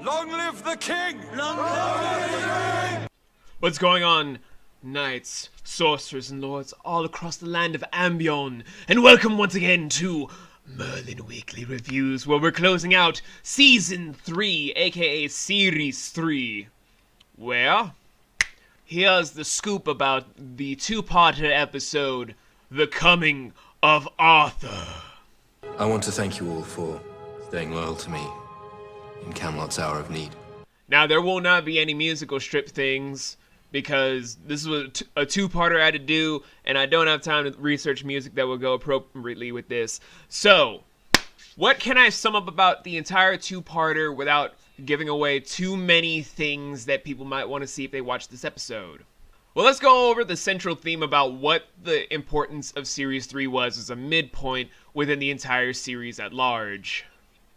Long live the king! Long live the king! What's going on, knights, sorcerers, and lords all across the land of Ambion, and welcome once again to Merlin Weekly Reviews, where we're closing out Season 3, aka Series 3. Well, here's the scoop about the two-parter episode, The Coming of Arthur. I want to thank you all for staying loyal to me in Camelot's hour of need. Now, there will not be any musical strip things, because this was a two-parter I had to do, and I don't have time to research music that will go appropriately with this. So, what can I sum up about the entire two-parter without giving away too many things that people might want to see if they watch this episode? Well, let's go over the central theme about what the importance of Series 3 was as a midpoint within the entire series at large.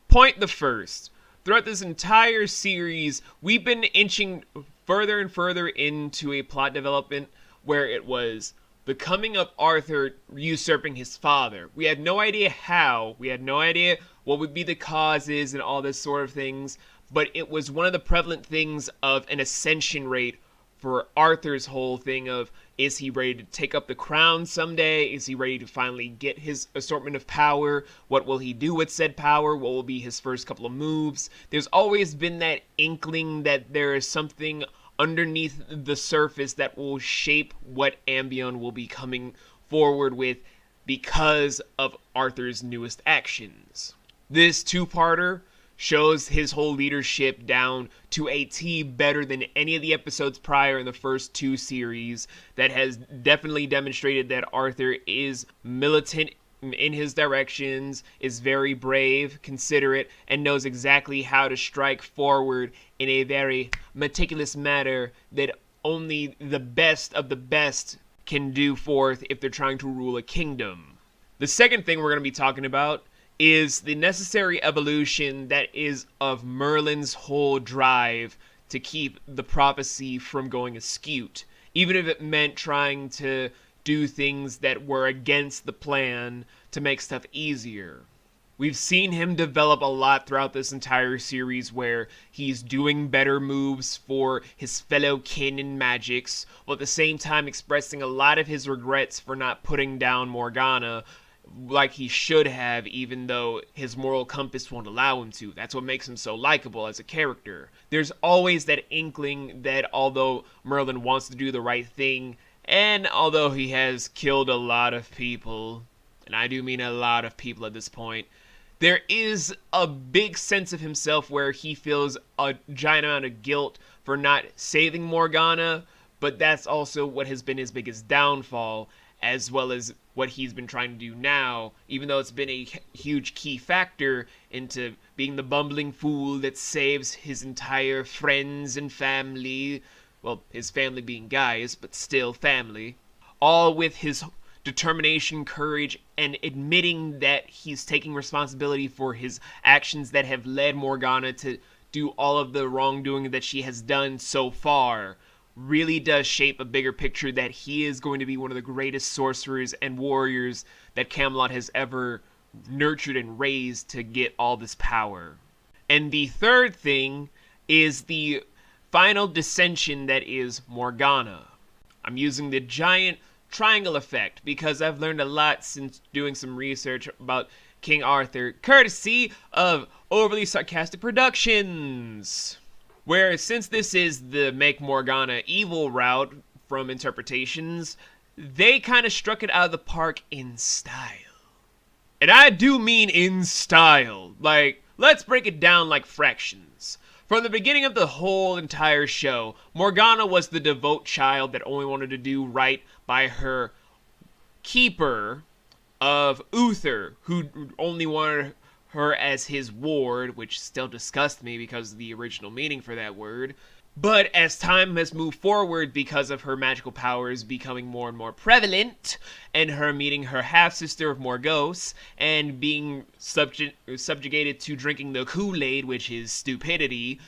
Point the first. Throughout this entire series, we've been inching further and further into a plot development where it was the coming of Arthur usurping his father. We had no idea how, we had no idea what would be the causes and all this sort of things, but it was one of the prevalent things of an ascension rate for Arthur's whole thing of, is he ready to take up the crown someday? Is he ready to finally get his assortment of power? What will he do with said power? What will be his first couple of moves? There's always been that inkling that there is something underneath the surface that will shape what Ambion will be coming forward with because of Arthur's newest actions. This two-parter shows his whole leadership down to a T better than any of the episodes prior in the first two series, that has definitely demonstrated that Arthur is militant in his directions, is very brave, considerate, and knows exactly how to strike forward in a very meticulous manner that only the best of the best can do forth if they're trying to rule a kingdom. The second thing we're going to be talking about is the necessary evolution that is of Merlin's whole drive to keep the prophecy from going askew, even if it meant trying to do things that were against the plan to make stuff easier. We've seen him develop a lot throughout this entire series where he's doing better moves for his fellow kin in magics, while at the same time expressing a lot of his regrets for not putting down Morgana like he should have, even though his moral compass won't allow him to. That's what makes him so likable as a character. There's always that inkling that although Merlin wants to do the right thing, and although he has killed a lot of people, and I do mean a lot of people at this point, there is a big sense of himself where he feels a giant amount of guilt for not saving Morgana, but that's also what has been his biggest downfall, as well as what he's been trying to do now, even though it's been a huge key factor into being the bumbling fool that saves his entire friends and family, well, his family being guys, but still family, all with his determination, courage, and admitting that he's taking responsibility for his actions that have led Morgana to do all of the wrongdoing that she has done so far. Really does shape a bigger picture that he is going to be one of the greatest sorcerers and warriors that Camelot has ever nurtured and raised to get all this power. And the third thing is the final dissension that is Morgana. I'm using the giant triangle effect because I've learned a lot since doing some research about King Arthur, courtesy of Overly Sarcastic Productions. Where, since this is the make Morgana evil route from interpretations, they kind of struck it out of the park in style. And I do mean in style. Like, let's break it down like fractions. From the beginning of the whole entire show, Morgana was the devout child that only wanted to do right by her keeper of Uther, who only wanted her as his ward, which still disgusts me because of the original meaning for that word. But as time has moved forward, because of her magical powers becoming more and more prevalent, and her meeting her half-sister of Morgause, and being subjugated to drinking the Kool-Aid, which is stupidity,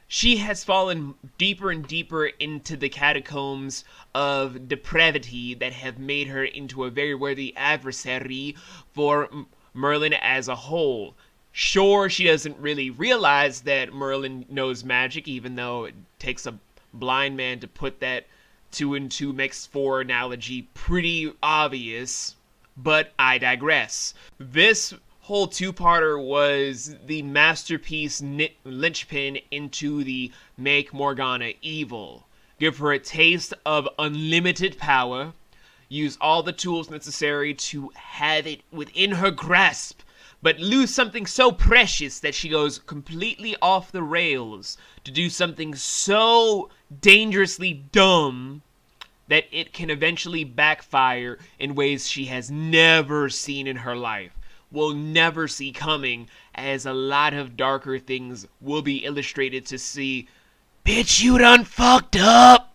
she has fallen deeper and deeper into the catacombs of depravity that have made her into a very worthy adversary for Merlin as a whole. Sure, she doesn't really realize that Merlin knows magic, even though it takes a blind man to put that 2 and 2 makes 4 analogy pretty obvious, but I digress. This whole two-parter was the masterpiece linchpin into the make Morgana evil. Give her a taste of unlimited power, use all the tools necessary to have it within her grasp, but lose something so precious that she goes completely off the rails to do something so dangerously dumb that it can eventually backfire in ways she has never seen in her life, will never see coming, as a lot of darker things will be illustrated to see. Bitch, you done fucked up!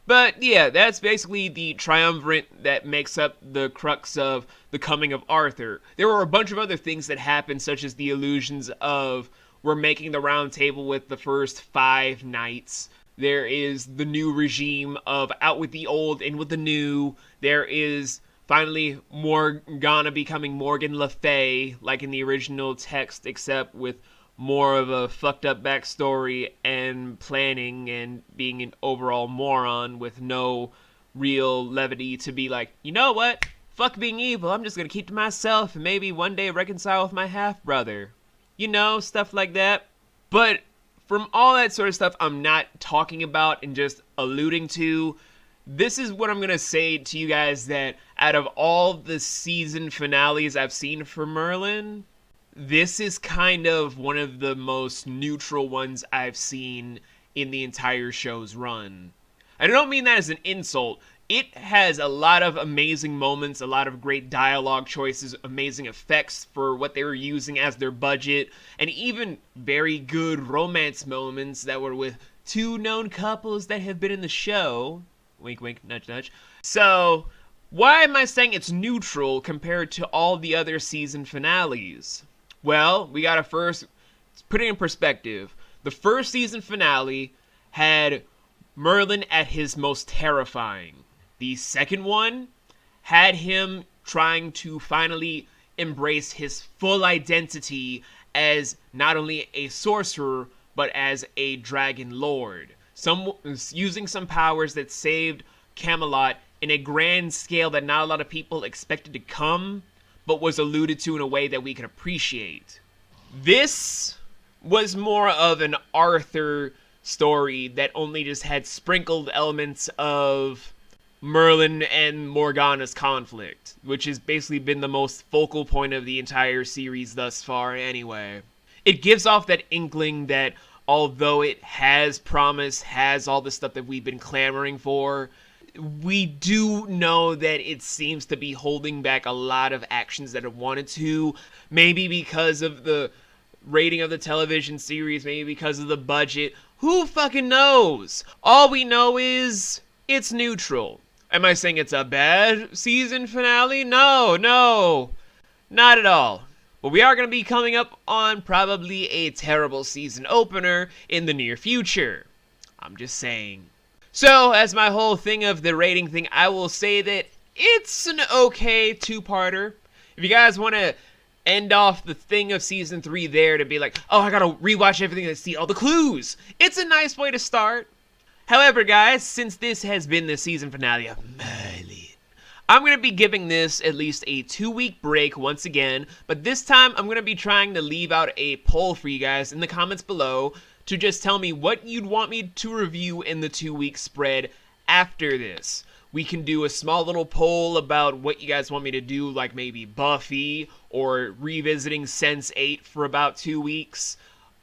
But yeah, that's basically the triumvirate that makes up the crux of the coming of Arthur. There were a bunch of other things that happened, such as the illusions of we're making the round table with the first 5 knights. There is the new regime of out with the old, in with the new. There is finally Morgana becoming Morgan Le Fay, like in the original text, except with more of a fucked up backstory and planning and being an overall moron with no real levity to be like, you know what? Fuck being evil, I'm just gonna keep to myself and maybe one day reconcile with my half-brother. You know, stuff like that. But from all that sort of stuff I'm not talking about and just alluding to, this is what I'm gonna say to you guys, that out of all the season finales I've seen for Merlin, this is kind of one of the most neutral ones I've seen in the entire show's run. I don't mean that as an insult. It has a lot of amazing moments, a lot of great dialogue choices, amazing effects for what they were using as their budget, and even very good romance moments that were with 2 known couples that have been in the show. Wink, wink, nudge, nudge. So, why am I saying it's neutral compared to all the other season finales? Well, we gotta first put it in perspective. The first season finale had Merlin at his most terrifying. The second one had him trying to finally embrace his full identity as not only a sorcerer, but as a dragon lord. Using some powers that saved Camelot in a grand scale that not a lot of people expected to come, but was alluded to in a way that we can appreciate. This was more of an Arthur story that only just had sprinkled elements of Merlin and Morgana's conflict, which has basically been the most focal point of the entire series thus far anyway. It gives off that inkling that although it has promise, has all the stuff that we've been clamoring for, we do know that it seems to be holding back a lot of actions that it wanted to. Maybe because of the rating of the television series, maybe because of the budget. Who fucking knows? All we know is it's neutral. Am I saying it's a bad season finale? No, not at all. But we are going to be coming up on probably a terrible season opener in the near future. I'm just saying. So, as my whole thing of the rating thing, I will say that it's an okay 2-parter. If you guys want to end off the thing of season 3 there to be like, oh, I gotta rewatch everything to see all the clues, it's a nice way to start. However, guys, since this has been the season finale of Merlin, I'm going to be giving this at least a 2-week break once again, but this time I'm going to be trying to leave out a poll for you guys in the comments below to just tell me what you'd want me to review in the 2-week spread after this. We can do a small little poll about what you guys want me to do, like maybe Buffy or revisiting Sense8 for about 2 weeks.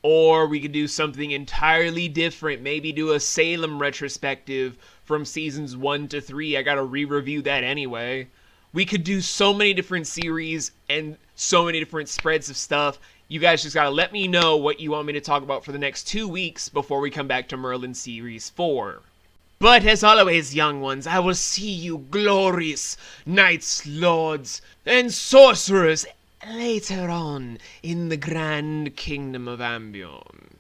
Or we could do something entirely different, maybe do a Salem retrospective from seasons 1 to 3. I gotta re-review that anyway. We could do so many different series and so many different spreads of stuff. You guys just gotta let me know what you want me to talk about for the next 2 weeks before we come back to Merlin Series 4. But as always, young ones, I will see you glorious knights, lords, and sorcerers later on in the grand kingdom of Ambion.